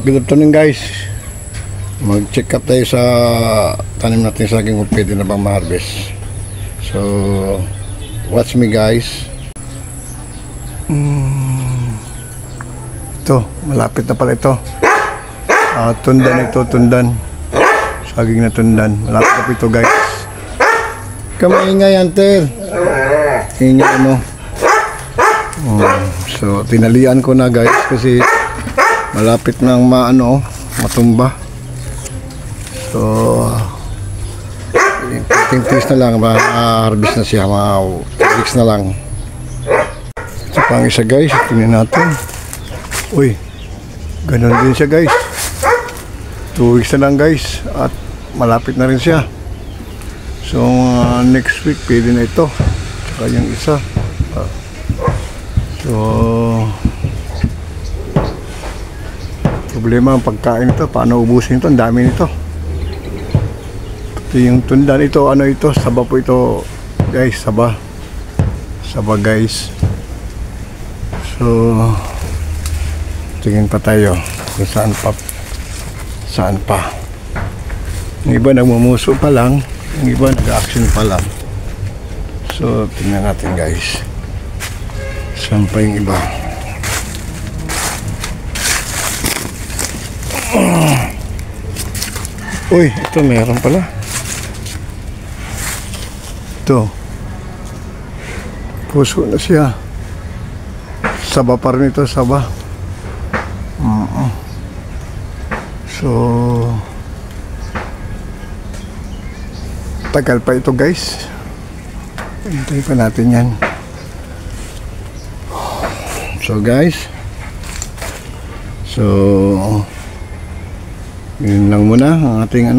Good afternoon guys. Mag-check up tayo sa tanim natin sa saging kung pwede na bang ma-harvest. So, watch me guys. Ito, malapit na pala ito. Tundan ito, tundan. Saging na tundan. Malapit na ito guys. Kamaingay Hunter. Ingay ano. So, tinalian ko na guys kasi malapit nang matumba. So, tintis na lang, ma-harvest na siya, mga 2 weeks na lang. Ito pang isa guys, tingnan natin. Uy, ganun din siya guys. 2 weeks na lang guys, at malapit na rin siya. So, next week pwede na ito. Tsaka yung isa. So, problema ang pagkain ito, paano ubusin ito, ang dami nito. Ito yung tundan ito, ano ito, saba po ito guys, saba guys. So, tingin pa tayo kung saan pa. Yung iba nagmumuso pa lang, yung iba nag-action pa lang. So, tingnan natin guys, saan pa yung iba. Uy, ito meron pala. Ito. Puso na siya. Saba pa rin ito, saba. So, tagal pa ito guys. Hintayin pa natin yan. So guys, yun lang muna ang ating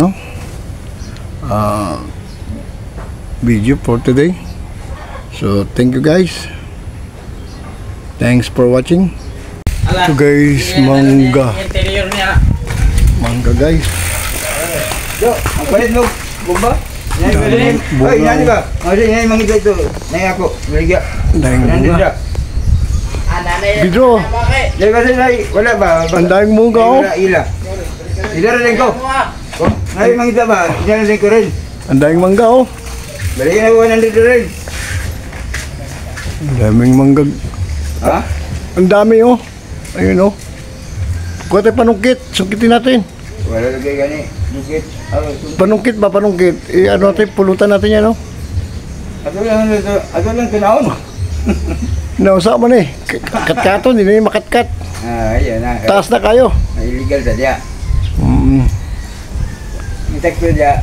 video for today. So thank you guys, thanks for watching. So guys, mangga guys. Yo, ang palit mo, bomba? Oy, yan ba? Yan mangga ito. Nay ako, baligya. Dahing bunga. Bidro. Wala ba? Ang dahing bunga oh. Ila rin ko. Ngayon mangga ba? Ila rin ko rin. Ang dahing mangga oh. Baligyan na 100 rin. Ang daming mangga. Ha? Ang dami oh. Ayun oh. Kuha tayo panungkit. Sungkitin natin. Wala lagay gani. Dukit. Panungkit ba? Panungkit. Ano natin? Pulutan natin yan oh. Ato lang kinaon. Nausa man eh. Katkaton. Hindi na yung makatkat. Ayan na. Taas na kayo. Illegal sa diya. Itak ko diya.